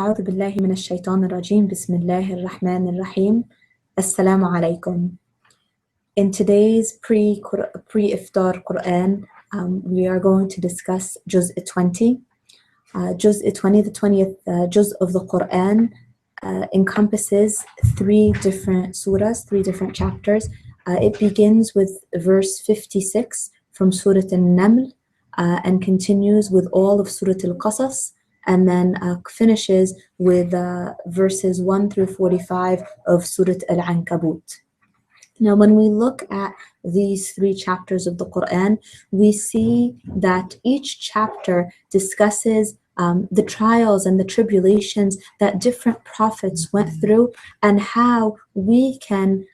أعوذ بالله من الشيطان الرجيم. بسم الله الرحمن الرحيم. Assalamu alaikum. In today's pre-iftar Quran, we are going to discuss Juz 20. Juz 20, the 20th Juz of the Quran, encompasses 3 different surahs, 3 different chapters. It begins with verse 56 from Surat An-Naml and continues with all of Surat Al-Qassas, and then finishes with verses 1 through 45 of Surat Al-Ankabut. Now, when we look at these 3 chapters of the Quran, we see that each chapter discusses the trials and the tribulations that different prophets went through, and how we can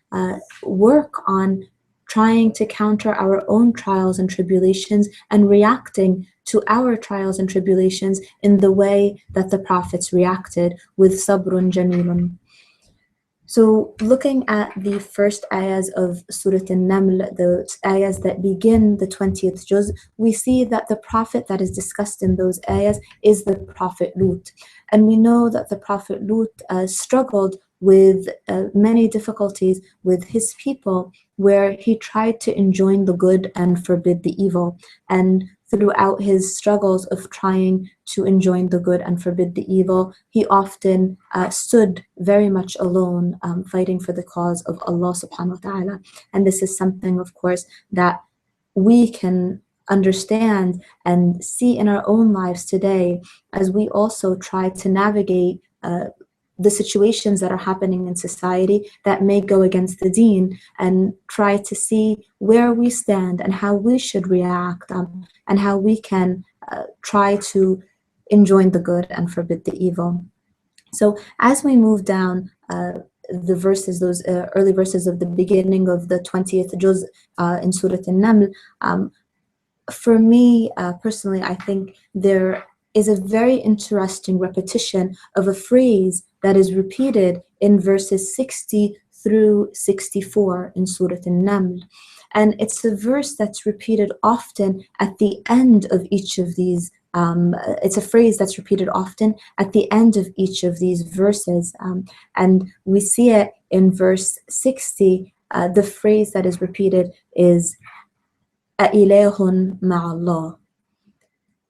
work on trying to counter our own trials and tribulations and reacting to our trials and tribulations in the way that the prophets reacted, with sabrun jamilun. So looking at the first ayahs of Surat An-Naml, the ayahs that begin the 20th juz, we see that the prophet that is discussed in those ayahs is the Prophet Lut. And we know that the Prophet Lut struggled with many difficulties with his people, where he tried to enjoin the good and forbid the evil. And throughout his struggles of trying to enjoin the good and forbid the evil, he often stood very much alone, fighting for the cause of Allah subhanahu wa ta'ala. And this is something, of course, that we can understand and see in our own lives today, as we also try to navigate the situations that are happening in society that may go against the deen, and try to see where we stand and how we should react, and how we can try to enjoin the good and forbid the evil. So as we move down the verses, those early verses of the beginning of the 20th juz in Surah An-Naml, for me personally, I think there is a very interesting repetition of a phrase that is repeated in verses 60 through 64 in Surah An-Naml. And it's a verse that's repeated often at the end of each of these, it's a phrase that's repeated often at the end of each of these verses. And we see it in verse 60, the phrase that is repeated is أَإِلَهٌ مَعَ اللَّهِ.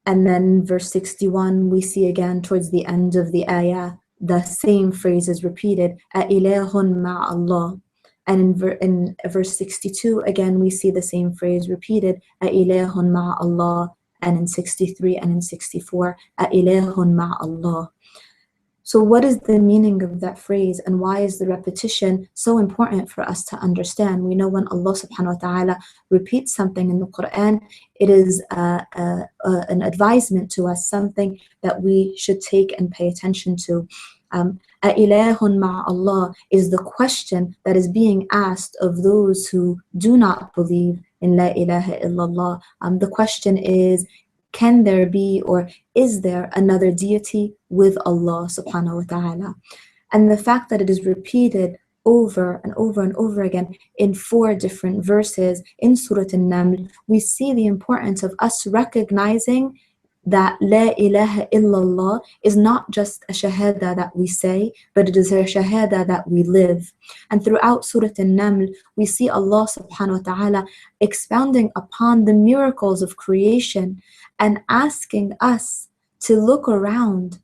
And then verse 61, we see again towards the end of the ayah, the same phrase is repeated, أَإِلَهٌ مَعَ اللَّهِ. And in verse 62, again, we see the same phrase repeated, أَإِلَهٌ مَعَ اللَّهِ. And in 63 and in 64, أَإِلَهٌ مَعَ اللَّهِ. So what is the meaning of that phrase, and why is the repetition so important for us to understand? We know when Allah subhanahu wa ta'ala repeats something in the Quran, it is an advisement to us, something that we should take and pay attention to. Ilahun ma'Allah is the question that is being asked of those who do not believe in La ilaha illallah. The question is, can there be, or is there another deity with Allah subhanahu wa ta'ala? And the fact that it is repeated over and over and over again in 4 different verses in Surah An-Naml, we see the importance of us recognizing that La ilaha illallah is not just a shahada that we say, but it is a shahada that we live. And throughout Surah An-Naml, we see Allah subhanahu wa ta'ala expounding upon the miracles of creation and asking us to look around.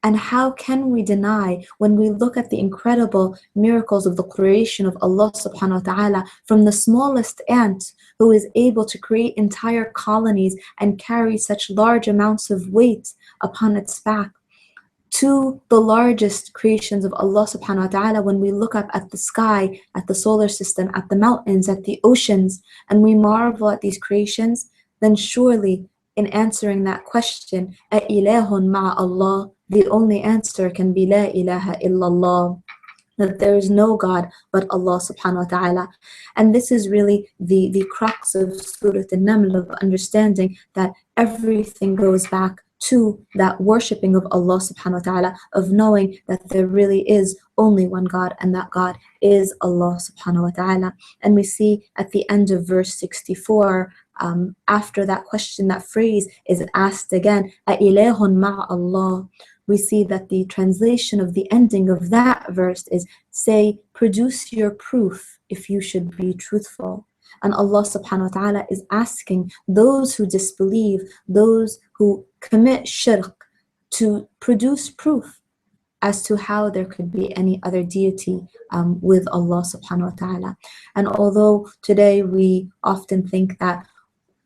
And how can we deny when we look at the incredible miracles of the creation of Allah subhanahu wa ta'ala, from the smallest ant who is able to create entire colonies and carry such large amounts of weight upon its back, to the largest creations of Allah subhanahu wa ta'ala. When we look up at the sky, at the solar system, at the mountains, at the oceans, and we marvel at these creations, then surely in answering that question, أَإِلَهٌ مَعَ اللَّهِ, the only answer can be La ilaha illallah, that there is no God but Allah subhanahu wa ta'ala. And this is really the crux of Surah An-Naml, of understanding that everything goes back to that worshipping of Allah subhanahu wa ta'ala, of knowing that there really is only one God, and that God is Allah subhanahu wa ta'ala. And we see at the end of verse 64, after that question, that phrase is asked again, أَإِلَهٌ مَعَ اللَّهِ. we see that the translation of the ending of that verse is, say, produce your proof if you should be truthful. And Allah subhanahu wa ta'ala is asking those who disbelieve, those who commit shirk, to produce proof as to how there could be any other deity with Allah subhanahu wa ta'ala. And although today we often think that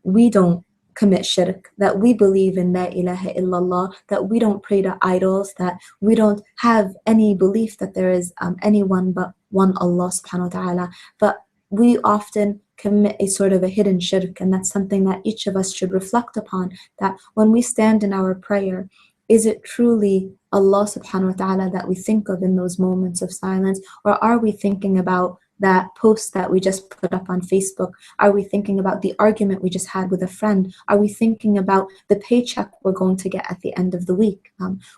we don't commit shirk, that we believe in La ilaha illallah, that we don't pray to idols, that we don't have any belief that there is anyone but one Allah subhanahu wa ta'ala, but we often commit a sort of a hidden shirk, and that's something that each of us should reflect upon, that when we stand in our prayer, is it truly Allah subhanahu wa ta'ala that we think of in those moments of silence, or are we thinking about that post that we just put up on Facebook? Are we thinking about the argument we just had with a friend? Are we thinking about the paycheck we're going to get at the end of the week?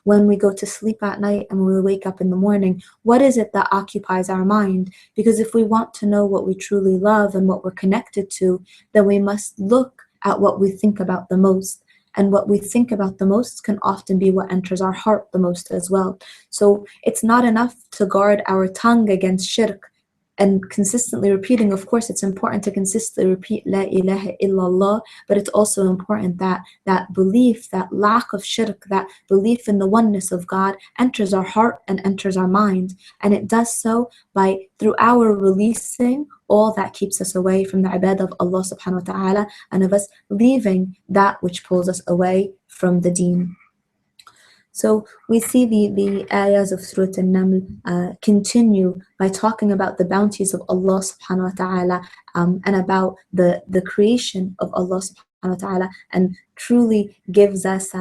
When we go to sleep at night and when we wake up in the morning, what is it that occupies our mind? Because if we want to know what we truly love and what we're connected to, then we must look at what we think about the most. And what we think about the most can often be what enters our heart the most as well. So it's not enough to guard our tongue against shirk and consistently repeating. Of course, it's important to consistently repeat La ilaha illallah, but it's also important that that belief, that lack of shirk, that belief in the oneness of God enters our heart and enters our mind. And it does so by, through our releasing all that keeps us away from the ibadah of Allah subhanahu wa ta'ala, and of us leaving that which pulls us away from the deen. So we see the ayahs of Surat An-Naml continue by talking about the bounties of Allah subhanahu wa ta'ala and about the creation of Allah subhanahu wa ta'ala, and truly gives us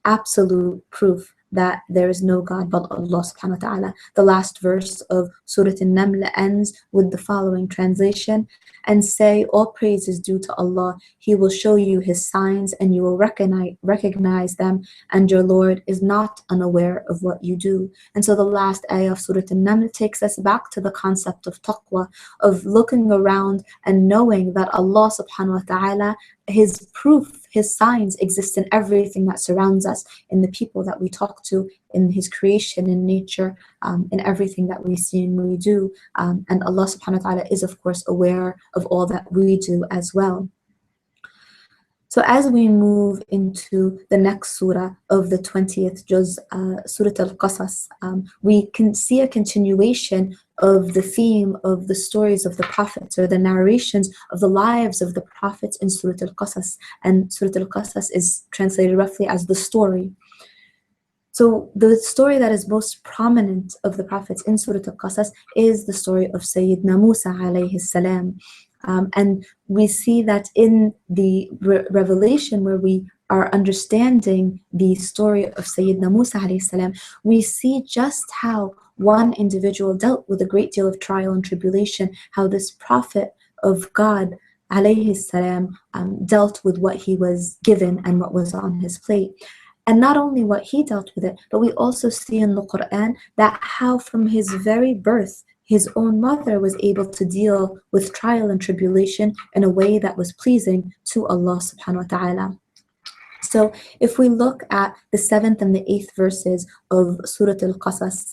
absolute proof that there is no God but Allah subhanahu wa ta'ala. The last verse of Surat An-Naml ends with the following translation: and say, all praise is due to Allah. He will show you His signs and you will recognize them, and your Lord is not unaware of what you do. And so the last ayah of Surat An-Naml takes us back to the concept of taqwa, of looking around and knowing that Allah subhanahu wa ta'ala, His proof, His signs exist in everything that surrounds us, in the people that we talk to, in His creation, in nature, in everything that we see and we do. And Allah subhanahu wa ta'ala is, of course, aware of all that we do as well. So as we move into the next surah of the 20th juz, Surat Al-Qassas, we can see a continuation of the theme of the stories of the prophets, or the narrations of the lives of the prophets in Surat Al-Qassas. And Surat Al-Qassas is translated roughly as the story. So the story that is most prominent of the prophets in Surat Al-Qassas is the story of Sayyidina Musa alayhi salam. And we see that in the revelation where we are understanding the story of Sayyidina Musa alayhi salam, we see just how one individual dealt with a great deal of trial and tribulation, how this prophet of God alayhi salam dealt with what he was given and what was on his plate. And not only what he dealt with it, but we also see in the Quran that how from his very birth, his own mother was able to deal with trial and tribulation in a way that was pleasing to Allah subhanahu wa ta'ala. So if we look at the 7th and the 8th verses of Surat Al-Qassas,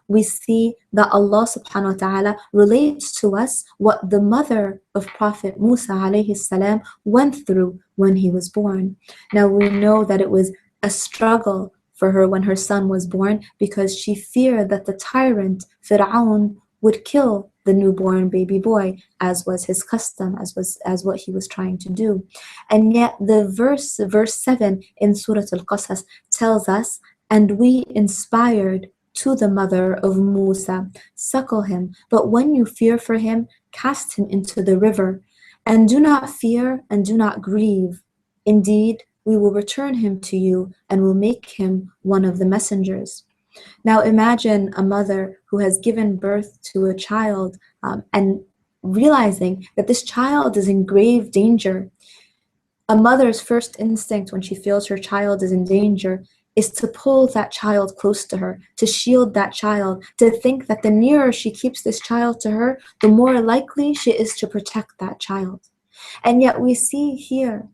we see that Allah subhanahu wa ta'ala relates to us what the mother of Prophet Musa alayhi salam went through when he was born. Now we know that it was a struggle for her when her son was born, because she feared that the tyrant Fir'aun would kill the newborn baby boy, as was his custom, as what he was trying to do. And yet the verse 7 in Surah Al-Qassas tells us, and we inspired to the mother of Musa, suckle him, but when you fear for him, cast him into the river, and do not fear and do not grieve. Indeed, we will return him to you and will make him one of the messengers. Now imagine a mother who has given birth to a child and realizing that this child is in grave danger. A mother's first instinct when she feels her child is in danger is to pull that child close to her, to shield that child, to think that the nearer she keeps this child to her, the more likely she is to protect that child. And yet we see here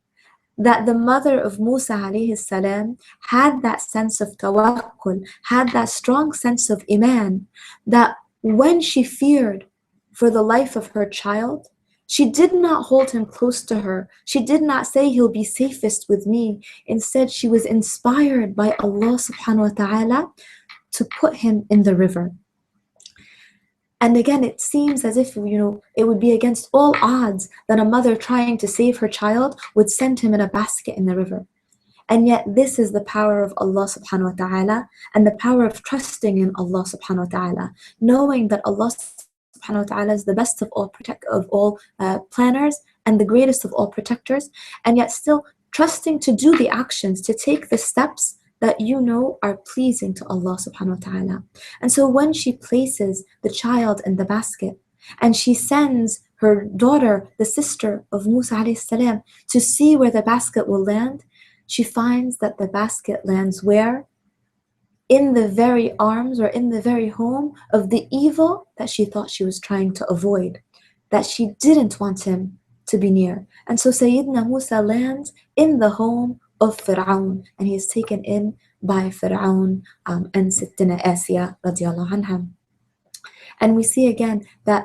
that the mother of Musa alayhi salam had that sense of tawakkul, had that strong sense of iman, that when she feared for the life of her child, she did not hold him close to her. She did not say, he'll be safest with me. Instead, she was inspired by Allah subhanahu wa ta'ala to put him in the river. And again, it seems as if, it would be against all odds that a mother trying to save her child would send him in a basket in the river. And yet this is the power of Allah subhanahu wa ta'ala, and the power of trusting in Allah subhanahu wa ta'ala, knowing that Allah subhanahu wa ta'ala is the best of all planners and the greatest of all protectors, and yet still trusting to do the actions, to take the steps that are pleasing to Allah subhanahu wa ta'ala. And so when she places the child in the basket, and she sends her daughter, the sister of Musa alayhi salam, to see where the basket will land, she finds that the basket lands where? In the very arms, or in the very home of the evil that she thought she was trying to avoid, that she didn't want him to be near. And so Sayyidina Musa lands in the home of Fir'aun, and he is taken in by Fir'aun and Sittina Asiya radiallahu anha. And we see again that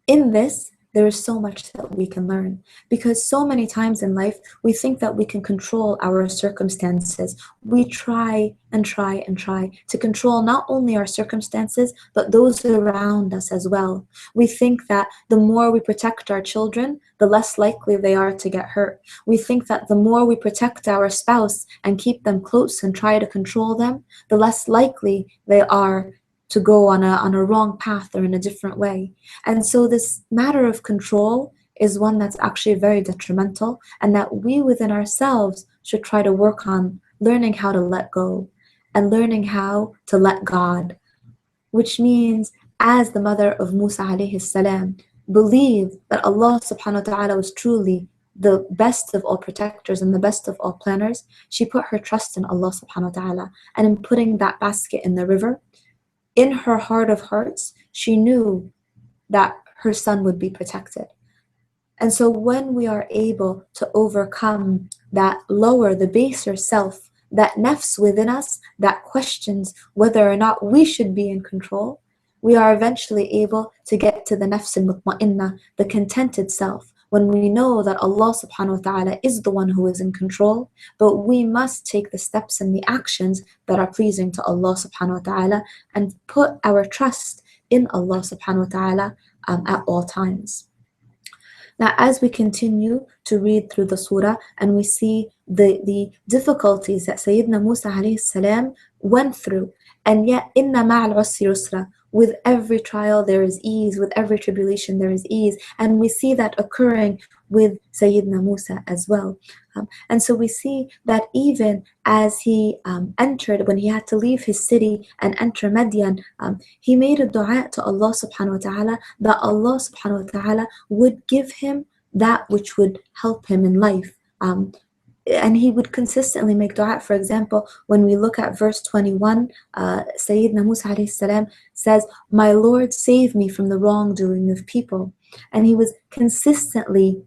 in this, there is so much that we can learn, because so many times in life we think that we can control our circumstances. We try and try and try to control not only our circumstances but those around us as well. We think that the more we protect our children, the less likely they are to get hurt. We think that the more we protect our spouse and keep them close and try to control them, the less likely they are to go on a wrong path or in a different way. And so this matter of control is one that's actually very detrimental, and that we within ourselves should try to work on learning how to let go and learning how to let God, which means, as the mother of Musa alayhi salam believed that Allah subhanahu wa ta'ala was truly the best of all protectors and the best of all planners, she put her trust in Allah subhanahu wa ta'ala. And in putting that basket in the river, in her heart of hearts, she knew that her son would be protected. And so when we are able to overcome that lower, the baser self, that nafs within us that questions whether or not we should be in control, we are eventually able to get to the nafs al-mutma'innah, the contented self, when we know that Allah subhanahu wa ta'ala is the one who is in control, but we must take the steps and the actions that are pleasing to Allah subhanahu wa ta'ala and put our trust in Allah subhanahu wa ta'ala at all times. Now, as we continue to read through the surah and we see the difficulties that Sayyidina Musa alayhi salam went through, and yet inna ma'al usri yusra, with every trial there is ease, with every tribulation there is ease, and we see that occurring with Sayyidina Musa as well. And so we see that even as he entered, when he had to leave his city and enter Madian, he made a dua to Allah subhanahu wa ta'ala that Allah subhanahu wa ta'ala would give him that which would help him in life. And he would consistently make dua. For example, when we look at verse 21, Sayyidina Musa alayhi salam says, "My Lord, save me from the wrongdoing of people." And he was consistently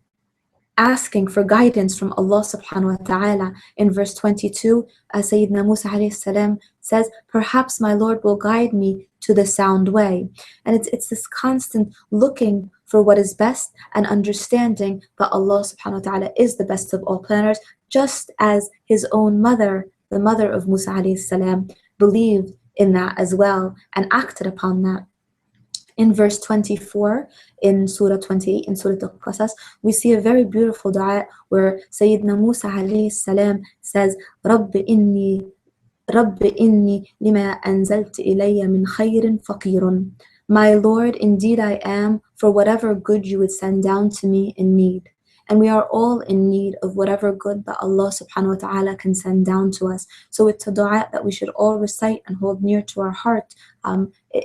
asking for guidance from Allah subhanahu wa ta'ala. In verse 22, Sayyidina Musa alayhi salam says, "Perhaps my Lord will guide me to the sound way." And it's this constant looking for what is best and understanding that Allah subhanahu wa ta'ala is the best of all planners, just as his own mother, the mother of Musa alayhi salam, believed in that as well and acted upon that. In verse 24, in Surah 28, in Surah Al-Qassas, we see a very beautiful dua where Sayyidina Musa alayhi salam says, رَبِّ إِنِّي لِمَا أَنزَلْتِ إِلَيَّ مِنْ خَيْرٍ فَقِيرٌ. My Lord, indeed I am for whatever good you would send down to me in need. And we are all in need of whatever good that Allah subhanahu wa ta'ala can send down to us. So it's a dua that we should all recite and hold near to our heart,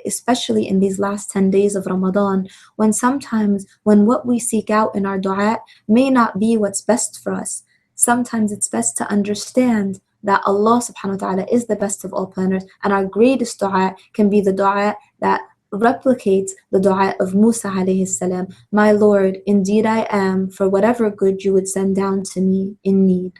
especially in these last 10 days of Ramadan, when sometimes when what we seek out in our dua may not be what's best for us. Sometimes it's best to understand that Allah subhanahu wa ta'ala is the best of all planners, and our greatest dua can be the dua that replicates the dua of Musa alayhi salam, my Lord, indeed I am for whatever good you would send down to me in need.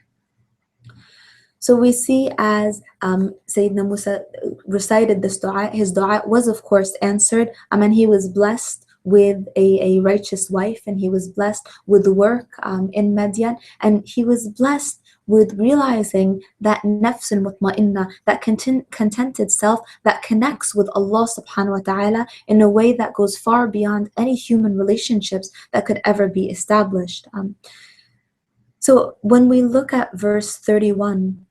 So we see as Sayyidina Musa recited this dua, his dua was of course answered, and he was blessed with a righteous wife, and he was blessed with work in Madian, and he was blessed with realizing that nafs al-mutma'inna, that contented self that connects with Allah subhanahu wa ta'ala in a way that goes far beyond any human relationships that could ever be established. So when we look at verse 31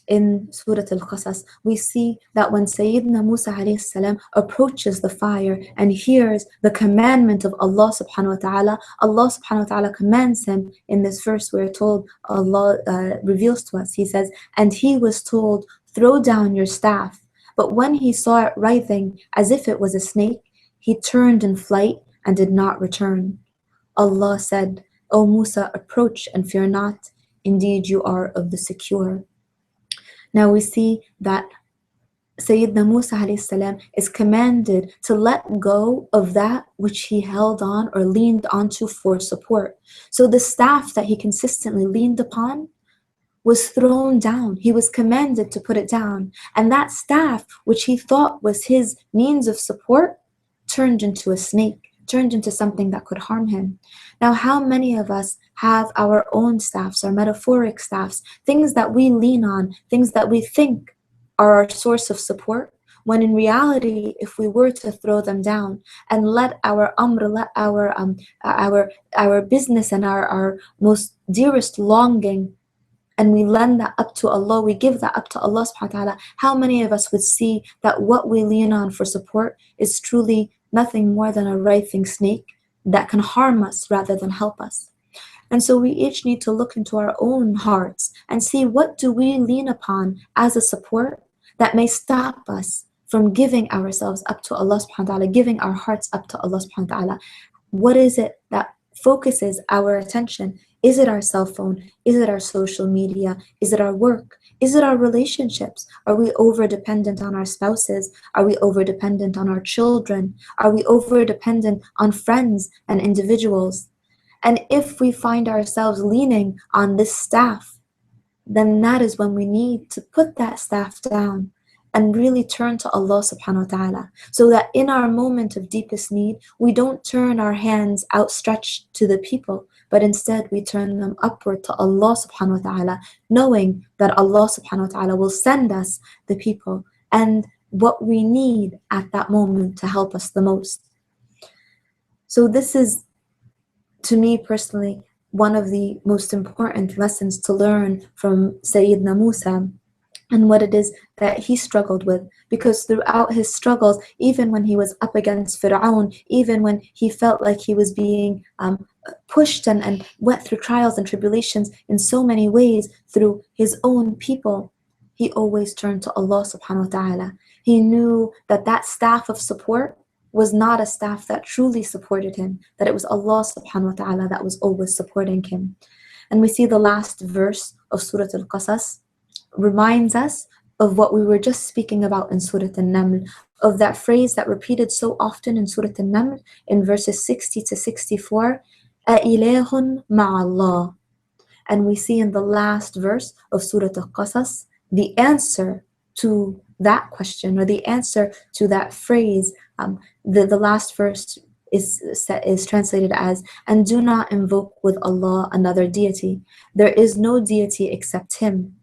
in Surat Al-Qassas, we see that when Sayyidina Musa alayhi salam approaches the fire and hears the commandment of Allah subhanahu wa ta'ala, Allah subhanahu wa ta'ala commands him. In this verse we're told, Allah reveals to us, He says, and he was told, throw down your staff. But when he saw it writhing as if it was a snake, he turned in flight and did not return. Allah said, O Musa, approach and fear not. Indeed, you are of the secure. Now we see that Sayyidina Musa alayhi salam is commanded to let go of that which he held on or leaned onto for support. So the staff that he consistently leaned upon was thrown down. He was commanded to put it down. And that staff, which he thought was his means of support, turned into a snake, turned into something that could harm him. Now, how many of us have our own staffs, our metaphoric staffs, things that we lean on, things that we think are our source of support, when in reality, if we were to throw them down and let our let our business and our most dearest longing, and we lend that up to Allah, we give that up to Allah subhanahu wa ta'ala, how many of us would see that what we lean on for support is truly nothing more than a writhing snake that can harm us rather than help us? And so we each need to look into our own hearts and see, what do we lean upon as a support that may stop us from giving ourselves up to Allah subhanahu wa ta'ala, giving our hearts up to Allah subhanahu wa ta'ala? What is it that focuses our attention? Is it our cell phone? Is it our social media? Is it our work? Is it our relationships? Are we over-dependent on our spouses? Are we over-dependent on our children? Are we over-dependent on friends and individuals? And if we find ourselves leaning on this staff, then that is when we need to put that staff down and really turn to Allah subhanahu wa ta'ala, so that in our moment of deepest need, we don't turn our hands outstretched to the people, but instead we turn them upward to Allah subhanahu wa ta'ala, knowing that Allah subhanahu wa ta'ala will send us the people and what we need at that moment to help us the most. So this is, to me personally, one of the most important lessons to learn from Sayyidina Musa, and what it is that he struggled with. Because throughout his struggles, even when he was up against Fir'aun, even when he felt like he was being pushed and went through trials and tribulations in so many ways through his own people, he always turned to Allah subhanahu wa ta'ala. He knew that that staff of support was not a staff that truly supported him, that it was Allah subhanahu wa ta'ala that was always supporting him. And we see the last verse of Surat Al-Qassas reminds us of what we were just speaking about in Surat An-Naml, of that phrase that repeated so often in Surat An-Naml in verses 60 to 64, أَإِلَهٌ مَعَ اللَّهِ. And we see in the last verse of Surat Al-Qassas the answer to that question, or the answer to that phrase. The last verse is translated as, and do not invoke with Allah another deity. There is no deity except Him.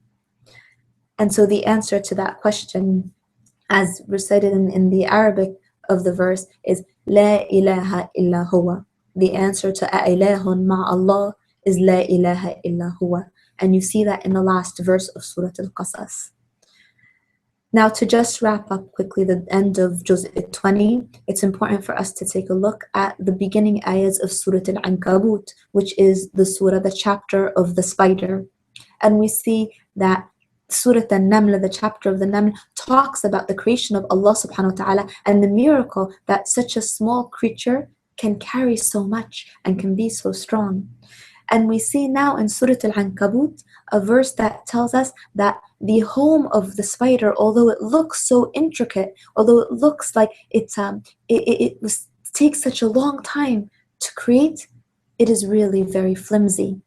And so the answer to that question, as recited in the Arabic of the verse, is La ilaha illa huwa. The answer to A'ilahun ma'Allah is La ilaha illa huwa. And you see that in the last verse of Surah Al-Qassas. Now, to just wrap up quickly the end of Juz' 20, it's important for us to take a look at the beginning ayahs of Surah Al-Ankabut, which is the surah, the chapter of the spider. And we see that Surah An-Naml, the chapter of the Naml, talks about the creation of Allah subhanahu wa ta'ala and the miracle that such a small creature can carry so much and can be so strong. And we see now in Surah Al-Ankabut a verse that tells us that the home of the spider, although it looks so intricate, although it looks like takes such a long time to create, it is really very flimsy.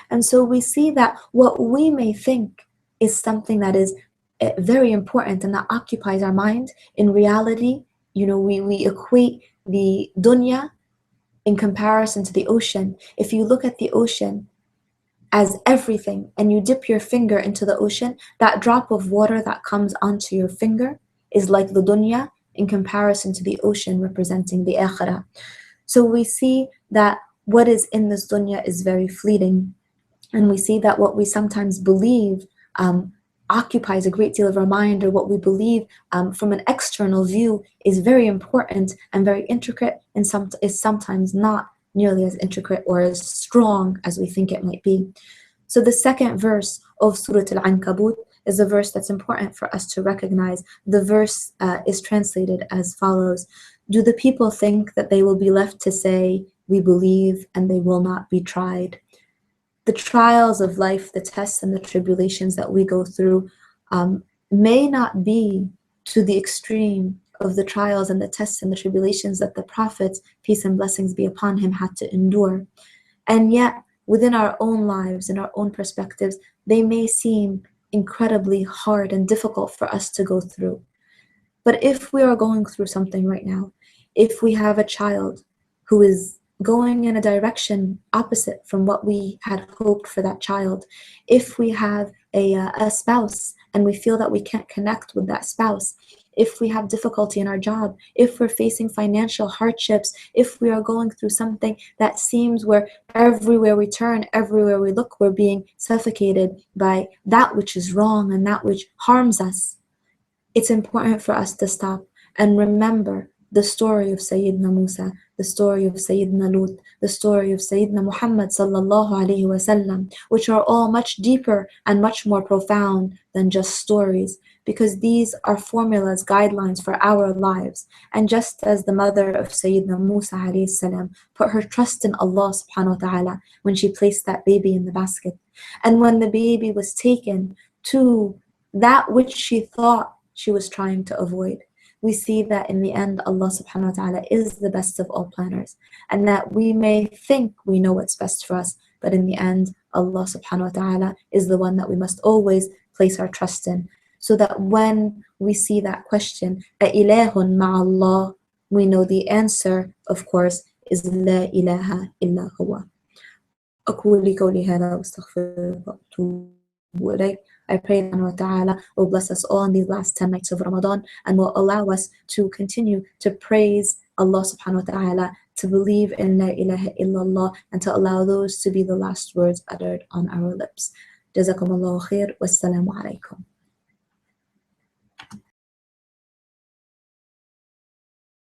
And so we see that what we may think is something that is very important and that occupies our mind, in reality, we equate the dunya in comparison to the ocean. If you look at the ocean as everything and you dip your finger into the ocean, that drop of water that comes onto your finger is like the dunya in comparison to the ocean representing the akhirah. So we see that what is in this dunya is very fleeting, and we see that what we sometimes believe occupies a great deal of our mind, or what we believe from an external view is very important and very intricate, and is sometimes not nearly as intricate or as strong as we think it might be. So the second verse of Surah Al-Ankabut is a verse that's important for us to recognize. The verse is translated as follows: "Do the people think that they will be left to say, 'We believe,' and they will not be tried?" The trials of life, the tests and the tribulations that we go through may not be to the extreme of the trials and the tests and the tribulations that the Prophet, peace and blessings be upon him, had to endure. And yet, within our own lives, in our own perspectives, they may seem incredibly hard and difficult for us to go through. But if we are going through something right now, if we have a child who is going in a direction opposite from what we had hoped for that child, if we have a spouse and we feel that we can't connect with that spouse, if we have difficulty in our job, if we're facing financial hardships, if we are going through something that seems where everywhere we turn, everywhere we look, we're being suffocated by that which is wrong and that which harms us, it's important for us to stop and remember the story of Sayyidina Musa, the story of Sayyidina Lut, the story of Sayyidina Muhammad sallallahu alaihi wasallam, which are all much deeper and much more profound than just stories, because these are formulas, guidelines for our lives. And just as the mother of Sayyidina Musa alayhi salam put her trust in Allah subhanahu wa ta'ala when she placed that baby in the basket, and when the baby was taken to that which she thought she was trying to avoid, we see that in the end, Allah subhanahu wa ta'ala is the best of all planners, and that we may think we know what's best for us, but in the end, Allah subhanahu wa ta'ala is the one that we must always place our trust in. So that when we see that question, أَإِلَهٌ مَعَ اللَّهِ, we know the answer, of course, is لَا إِلَهَ إِلَّا هُوَ. أقول قولي هذا واستغفر وأتوب إليك. I pray that Allah Ta'ala will bless us all in these last 10 nights of Ramadan and will allow us to continue to praise Allah subhanahu wa ta'ala, to believe in La ilaha illallah, and to allow those to be the last words uttered on our lips. Jazakumullahu khair. Wassalamu alaikum.